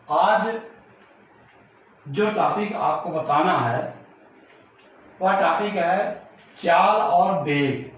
आज जो टॉपिक आपको बताना है वह टॉपिक है चाल और वेग,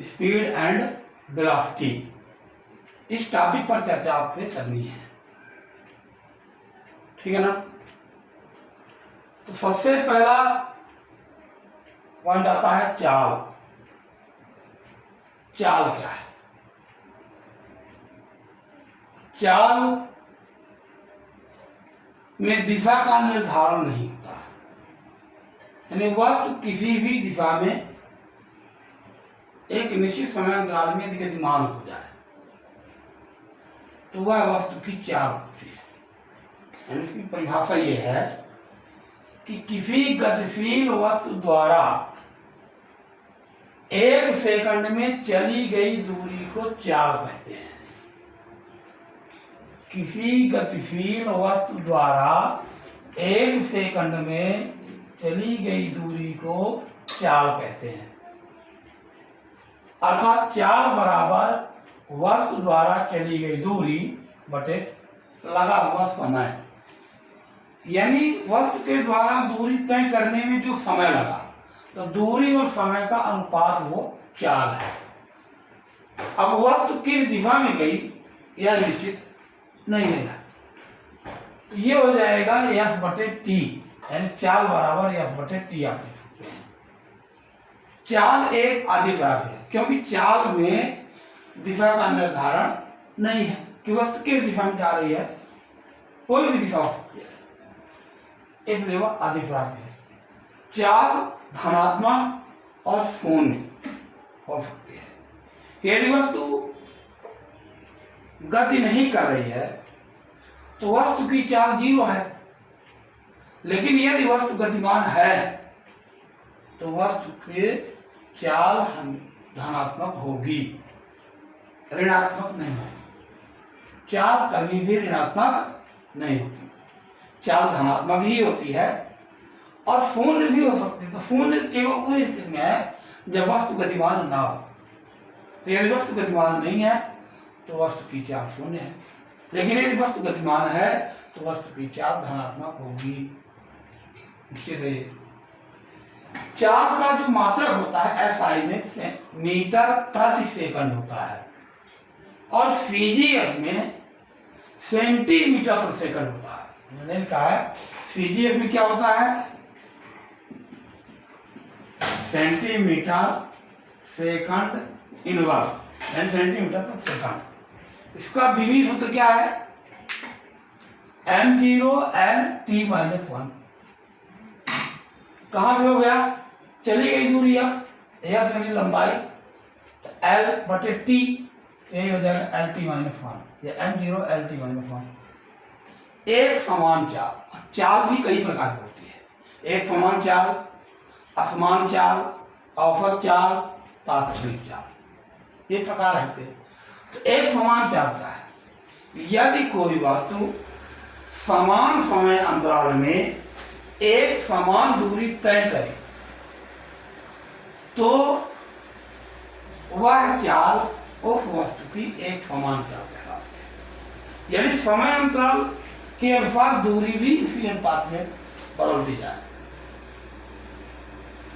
स्पीड एंड वेलोसिटी। इस टॉपिक पर चर्चा आपसे करनी है, ठीक है ना। तो सबसे पहला पॉइंट आता है चाल। चाल क्या है? चाल में दिशा का निर्धारण नहीं होता, यानी वस्तु किसी भी दिशा में एक निश्चित समय अंतराल में यदि गतिमान हो जाए तो वह वस्तु की चाल होती है। यानी इसकी परिभाषा ये है कि किसी गतिशील वस्तु द्वारा एक सेकंड में चली गई दूरी को चाल कहते हैं। किसी गतिशील वस्तु द्वारा एक सेकंड में चली गई दूरी को चाल कहते हैं। अर्थात चाल बराबर वस्तु द्वारा चली गई दूरी बटे लगा हुआ समय, यानी वस्तु के द्वारा दूरी तय करने में जो समय लगा तो दूरी और समय का अनुपात वो चाल है। अब वस्तु किस दिशा में गई यह निश्चित नहीं है, तो ये हो जाएगा एफ बटे टी, यानी चाल बराबर एफ बटे टी। आप लिख सकते हैं चाल एक अधिप्राप्य है, क्योंकि चाल में दिशा का निर्धारण नहीं है कि वस्तु किस दिशा में जा रही है, कोई भी दिशा हो सकती है, इसलिए वह अधिप्राप्य है। चाल धनात्मक और शून्य हो सकती है। यदि वस्तु गति नहीं कर रही है तो वस्तु की चाल 0 है, लेकिन यदि वस्तु गतिमान है तो वस्तु की चाल धनात्मक होगी, ऋणात्मक नहीं होगी। चाल कभी भी ऋणात्मक नहीं होती, चाल धनात्मक ही होती है। और शून्य भी हो सकती है, तो शून्य केवल उस स्थिति में है जब वस्तु गतिमान ना हो। तो यदि वस्तु गतिमान नहीं है तो वस्तु की चाल शून्य है, लेकिन यदि वस्तु गतिमान है तो वस्तु की चाल धनात्मक होगी। निश्चित है। चाल का जो मात्रक होता है एसआई में मीटर प्रति सेकंड होता है और सीजीएफ में सेंटीमीटर प्रति सेकंड होता है। मैंने कहा है सीजीएफ में क्या होता है, सेंटीमीटर सेकंड इनवर्स, यानी सेंटीमीटर प्रति सेकंड। इसका विधि सूत्र क्या है, m0 n t - 1। कहां से हो गया, चली गई दूरी f यानी लंबाई, तो l बटे t, यही हो जाएगा lt - 1 या m0 lt - 1। एक समान चाल, चाल भी कई प्रकार की होती है। एक समान चाल, असमान चाल, औसत चाल, तात्क्षणिक चाल, ये प्रकार है। तो एक समान चाल का है, यदि कोई वस्तु समान समय अंतराल में एक समान दूरी तय करे तो वह चाल उस वस्तु की एक समान चाल कहलाती है। यानी समय अंतराल के अनुसार दूरी भी इसी अनुपात में बदल दी जाए।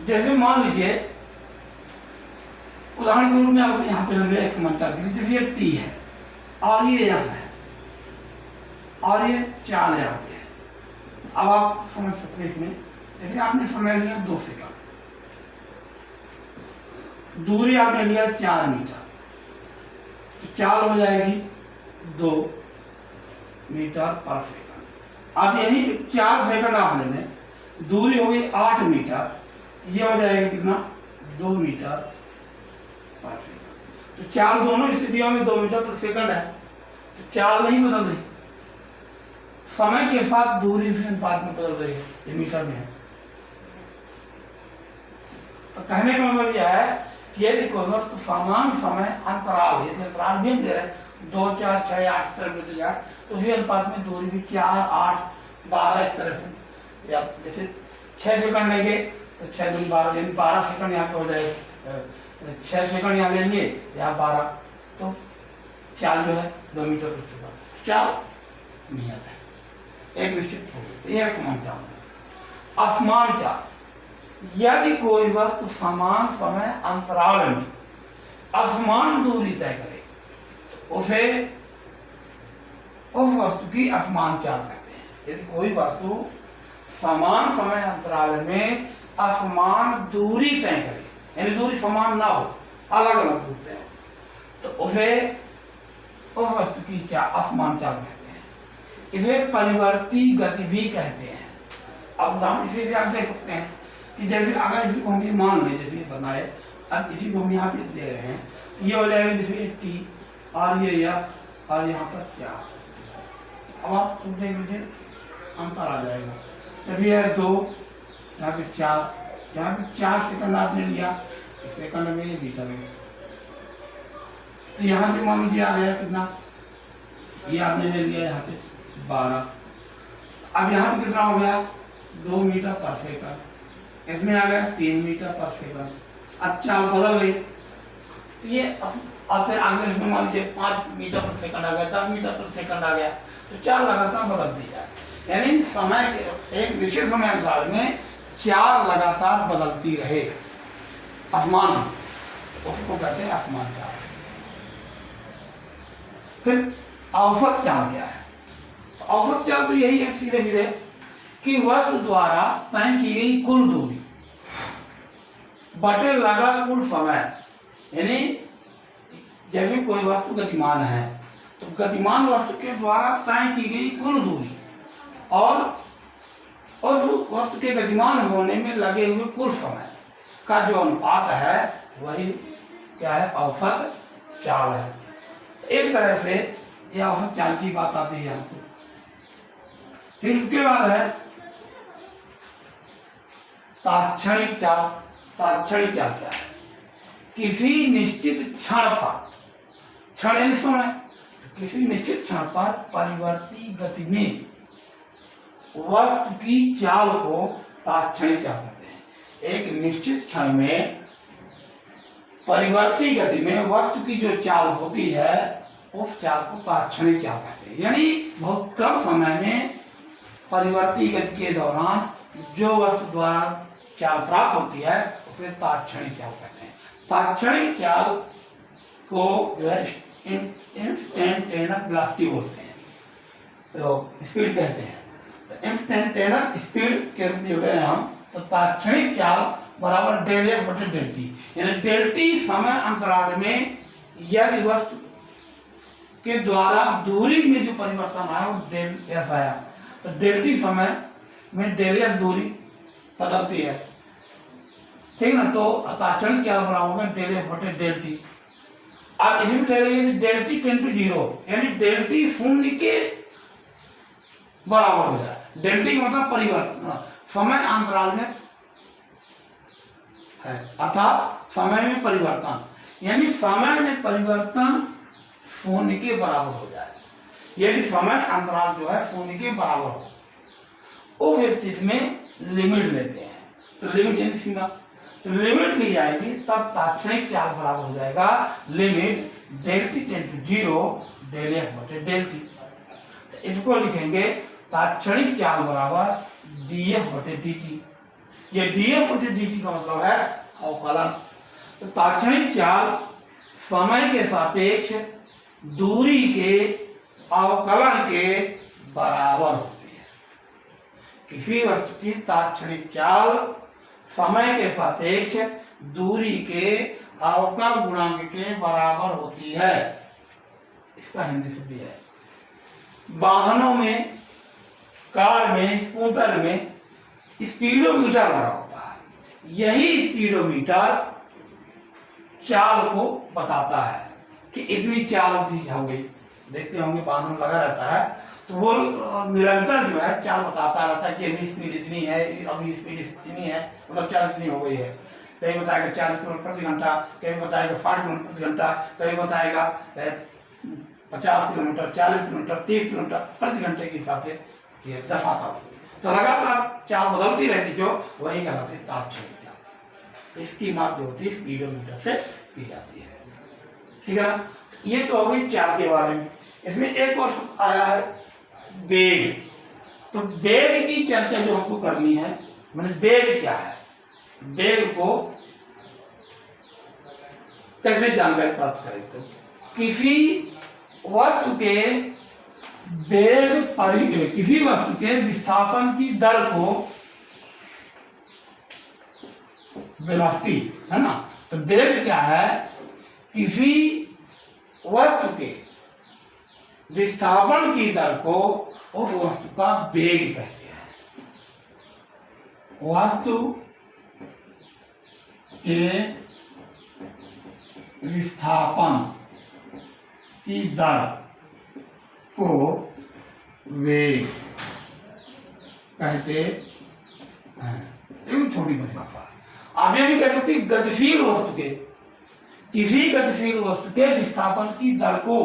जैसे मान लीजिए उदाहरण के रूप में आप यहाँ पे हमने एक समान चाल दी, जैसे ये टी है और ये एफ है और ये चाल है। अब आप समझ सकते हैं इसमें, जैसे आपने समय लिया 2 सेकंड, दूरी आपने लिया 4 मीटर, तो चाल हो जाएगी 2 मीटर पर सेकंड। अब यही 4 सेकंड आप लेने, दूरी हो गई 8 मीटर, ये हो जाएगा कितना, 2 मीटर पर सेकंड। तो चाल दोनों स्थितियों में 2 मीटर पर सेकंड है, तो चाल नहीं बदल रही, समय के साथ दूरी भी अनुपात में बदल रही है, ये मीटर में है। तो कहने का मतलब यह है कि यदि कोई वस्तु समान समय अंतराल, यदि अंतराल भी हम दे रहे हैं 2, 4, 6, 8 इस तरह से, तो उसी अनुपात में दूरी भी 4, 8, 12 इस तरह से, या जैसे 6 सेकंड लेंगे तो 6 दूनी 12, यानी 12 सेकंड यहाँ पे हो जाएगा। 6 सेकंड यहाँ ले लिए, यहाँ 12, तो चाल जो है 2 मीटर प्रति सेकंड। चाल नियत है, एक निश्चित हो गई, यह असमान चाल है। असमान चाल, यदि कोई वस्तु समान समय अंतराल में असमान दूरी तय करे तो उसे उस वस्तु की असमान चाल कहते हैं। यदि कोई वस्तु समान समय अंतराल में असमान दूरी तय करे, यानी दूरी समान ना हो, अलग अलग दूर तय हो, तो उसे उस वस्तु की असमान चाल कहते हैं। इसे परिवर्ती गति भी कहते हैं। अब हम इसे आप देख सकते हैं कि जैसे अगर इसी को हम मान लें, जैसे बनाए, अब इसी को हम यहाँ पे दे रहे हैं, ये हो जाएगा जैसे 80 और ये F और यहाँ पर 4। अब आप देख लीजिए अंतर आ जाएगा। जैसे यह 2, यहाँ पे 4, यहाँ पे 4 सेकंड आपने लिया, सेकंड में ये बीता गया, तो यहाँ पे मान लीजिए आ गया कितना, ये आपने ले लिया यहाँ पे 12। अब यहाँ पे कितना हो गया, 2 मीटर पर सेकंड, इसमें आ गया 3 मीटर पर सेकंड। अब चाल बदल गई, तो ये अब फिर आगे इसमें मान लीजिए 5 मीटर पर सेकंड आ गया, 10 मीटर पर सेकंड आ गया, तो चाल लगातार बदलती जाए। यानी समय के एक निश्चित समय अंतराल में चाल लगातार बदलती रहे, असमान, उसको कहते हैं असमान चाल। फिर औसत चाल क्या है? औसत चाल तो यही है सीधे सीधे कि वस्तु द्वारा तय की गई कुल दूरी बटे लगा कुल समय। यानी जैसे कोई वस्तु गतिमान है तो गतिमान वस्तु के द्वारा तय की गई कुल दूरी और उस वस्तु के गतिमान होने में लगे हुए कुल समय का जो अनुपात है वही क्या है, औसत चाल है। इस तरह से यह औसत चाल की बात आती है यहाँ पे। फिर उसके बाद है तात्क्षणिक चाल। तात्क्षणिक चाल क्या है? किसी निश्चित क्षण पर, क्षण यानी समय, किसी निश्चित क्षण पर परिवर्ती गति में वस्तु की चाल को तात्क्षणिक चाल कहते हैं। एक निश्चित क्षण में परिवर्ती गति में वस्तु की जो चाल होती है उस चाल को तात्क्षणिक चाल कहते हैं। यानी बहुत कम समय में परिवर्ती गति के दौरान जो वस्तु द्वारा चाल प्राप्त होती है उसे तात्क्षणिक चाल कहते हैं। तात्क्षणिक चाल को जो है इंस्टेंटेनियस वेलोसिटी बोलते हैं, तो स्पीड कहते हैं। इंस्टेंटेनियस स्पीड के रूप में जोड़े हम, तो तात्क्षणिक चाल बराबर डेल एफ बटे डेल टी। यानी डेल टी समय अंतराल में यदि वस्तु के द्वारा दूरी में जो परिवर्तन आया वो डेल एफ आया, तो डेल टी समय में डेल एफ दूरी बदलती है, ठीक ना। तो तात्क्षणिक चाल बराबर होगा डेल एफ बटे डेल टी। अब इसमें ले रही है डेल टी टेंड टू 0, यानी डेल टी शून्य के बराबर हो जाए। डेल टी मतलब परिवर्तन समय अंतराल में है, अर्थात समय में परिवर्तन, यानी समय में परिवर्तन शून्य के बराबर हो जाए। यदि समय अंतराल जो है शून्य के बराबर हो, उस स्थिति में लिमिट लेते हैं। तो लिमिट यानी सीमा, तो लिमिट ली जाएगी तब तात्क्षणिक चाल बराबर हो जाएगा limit del t tends to 0 del f बटे डेल टी। तो इसको लिखेंगे तात्क्षणिक चाल बराबर डी एफ बटे डी टी। ये डी एफ बटे डी टी का मतलब है अवकलन। तो तात्क्षणिक चाल समय के सापेक्ष दूरी के अवकलन के बराबर होती है। किसी वस्तु की तात्क्षणिक चाल समय के सापेक्ष दूरी के अवकल गुणांक के बराबर होती है। इसका हिंदी शब्द है। वाहनों में, कार में, स्कूटर में स्पीडोमीटर लगा होता है। यही स्पीडोमीटर चाल को बताता है कि इतनी चाल भी हो गई। देखते होंगे वाहनों में लगा रहता है तो वो निरंतर जो है चाल बताता रहता है कि अभी स्पीड इतनी है, अभी स्पीड इतनी है, मतलब चाल इतनी हो गई है। कहीं बताएगा 40 किलोमीटर प्रति घंटा, कहीं बताएगा 60 किलोमीटर प्रति घंटा, कहीं बताएगा 50 किलोमीटर, 40 किलोमीटर, 30 किलोमीटर प्रति घंटे के हिसाब से ये दर्शाता है। तो लगातार चाल बदलती रहती, जो वही कहलाती है तात्क्षणिक चाल। इसकी माप जो होती है स्पीडोमीटर से की जाती है, ठीक है ना। ये तो हो गई चाल के बारे में। इसमें एक और आया है वेग। तो वेग की चर्चा जो हमको करनी है, मैंने वेग क्या है, वेग को कैसे जानकारी प्राप्त करें। तो किसी वस्तु के वेग किसी वस्तु के विस्थापन की दर को वेलोसिटी है ना। तो वेग क्या है, किसी वस्तु के विस्थापन की दर को उस वस्तु का वेग कहते हैं। वस्तु के विस्थापन की दर को वेग कहते हैं। थोड़ी बड़ी बात। आप ये भी कह सकते गतिशील वस्तु के, किसी गतिशील वस्तु के विस्थापन की दर को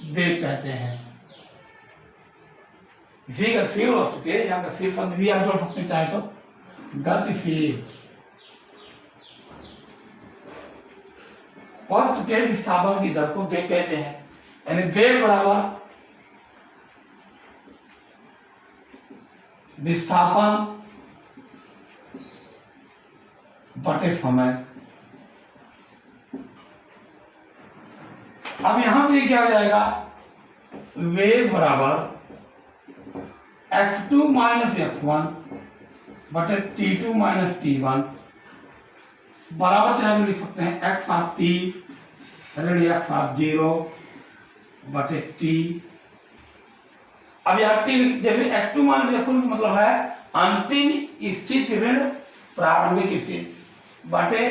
वेग कहते हैं। किसी गतिशील वस्तु के, या गतिशील शब्द भी आप जोड़ सकते चाहे तो, गतिशील वस्तु के विस्थापन की दर को वेग कहते हैं। यानी वेग बराबर विस्थापन बटे समय। अब यहां पे क्या हो जाएगा, वेग बराबर x2 माइनस x1 बटे t2 माइनस t1 बराबर, चाहे लिख सकते हैं x ऑफ t ऋण x ऑफ 0 बटे t। अब यहाँ t जैसे x2 माइनस x1 का मतलब है अंतिम स्थिति ऋण प्रारंभिक स्थिति बटे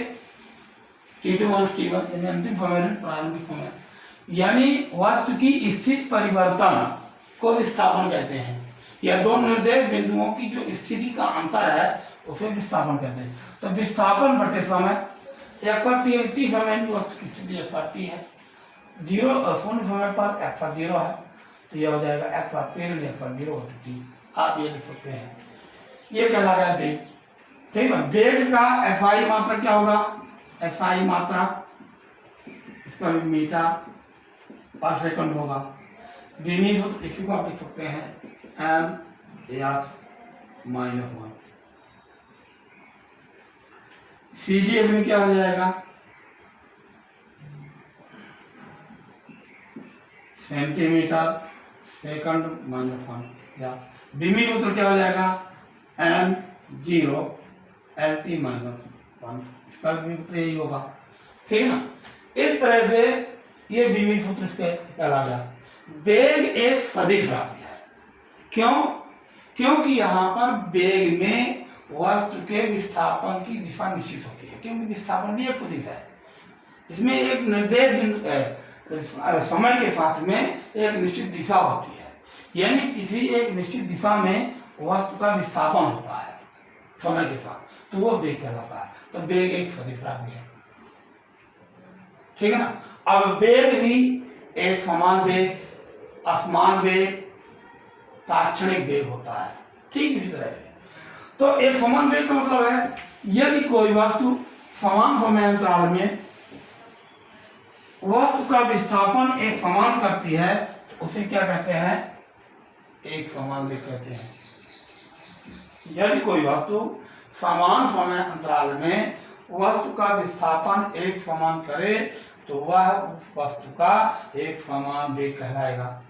t2 माइनस t1 यानी अंतिम समय ऋण प्रारंभिक समय। यानी वस्तु की स्थिति परिवर्तन को विस्थापन कहते हैं, या दो निर्देश बिंदुओं की जो स्थिति का अंतर है उसे विस्थापन कहते हैं। तो विस्थापन बटे समय, t समय में वस्तु की स्थिति t है, 0 और 0 समय पर x0 है, तो यह हो जाएगा x ऑफ t ऋण x0 बटे t। आप ये लिख सकते हैं, ये कहला गया वेग। ठीक है, वेग का SI मात्रा क्या होगा, SI मात्रा इसका मीटर पर सेकंड होगा। द्विमीय सूत्र इसी को आप लिख सकते हैं m/-1। CGF में क्या हो जाएगा, सेंटीमीटर सेकंड -1, या द्विमीय सूत्र क्या हो जाएगा m0 LT-1, इसका भी सूत्र यही होगा। ठीक है ना। इस तरह से ये द्विमीय सूत्र इसके कहला गया। वेग एक सदिश राशि है, क्यों, क्योंकि यहाँ पर वेग में वस्तु के विस्थापन की दिशा निश्चित होती है, क्योंकि विस्थापन भी एक सदिश है। इसमें एक निर्देश बिंदु समय के साथ में एक निश्चित दिशा होती है, यानी किसी एक निश्चित दिशा में वस्तु का विस्थापन होता है समय के साथ, तो वो वेग कहलाता है। तो वेग एक सदिश राशि है। ठीक है ना। अब वेग भी एक समान वेग, असमान वेग, ताक्षणिक वेग होता है। ठीक इसी तरह से, तो एक समान वेग का मतलब है यदि कोई वस्तु समान समय अंतराल में वस्तु का विस्थापन एक समान करती है तो उसे क्या कहते हैं, एक समान वेग कहते हैं। यदि कोई वस्तु समान समय अंतराल में वस्तु का विस्थापन एक समान करे तो वह वस्तु का एक समान वेग कहलाएगा।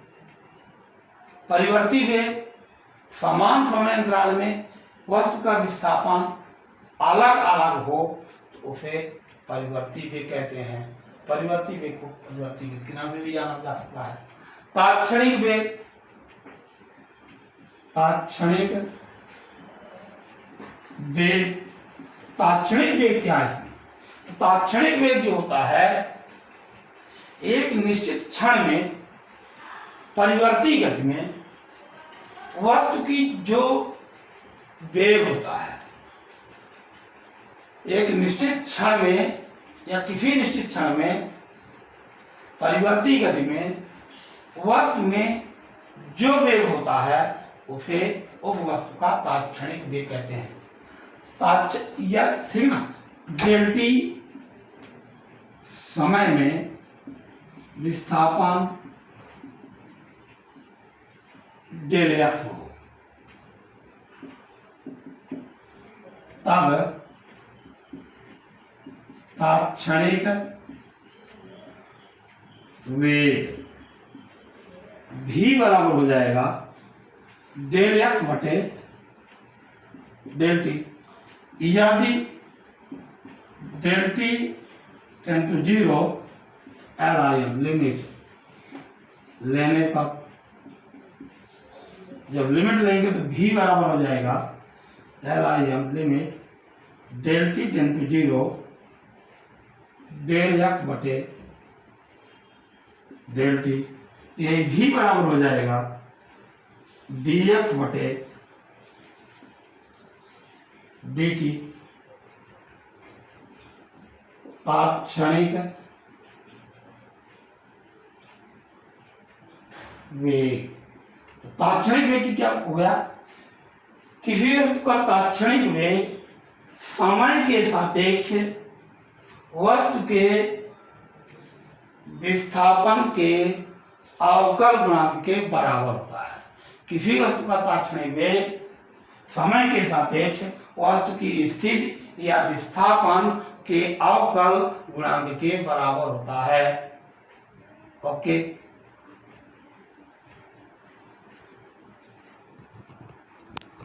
परिवर्ती वेग, समान समय अंतराल में वस्तु का विस्थापन अलग अलग हो तो उसे परिवर्ती वेग कहते हैं। परिवर्ती वेग को परिवर्ती वेग के नाम से भी जाना जा सकता है। ताक्षणिक वेग, ताक्षणिक वेग, ताक्षणिक वेग क्या है, ताक्षणिक वेग जो होता है एक निश्चित क्षण में परिवर्ती गति में वस्तु की जो वेग होता है, एक निश्चित क्षण में या किसी निश्चित क्षण में परिवर्ती गति में वस्तु में जो वेग होता है उसे उस वस्तु का ताक्षणिक वेग कहते हैं। या ठीक ना, डेल्टी समय में विस्थापन डेल एक्स हो, तब तात्क्षणिक वेग v बराबर हो जाएगा डेल एक्स बटे डेल टी। यदि del t tends to 0 LIM limit लेने पर, जब लिमिट लेंगे तो v बराबर हो जाएगा LIM limit del t tends to 0 del x बटे डेल टी। यही v बराबर हो जाएगा dx बटे dt। तात्क्षणिक वेग, तात्क्षणिक वेग की क्या हो गया, किसी वस्तु का तात्क्षणिक वेग समय के सापेक्ष वस्तु के विस्थापन के अवकल गुणांक के बराबर होता है। किसी वस्तु का तात्क्षणिक वेग समय के सापेक्ष वस्तु की स्थिति या विस्थापन के अवकल गुणांक के बराबर होता है। ओके।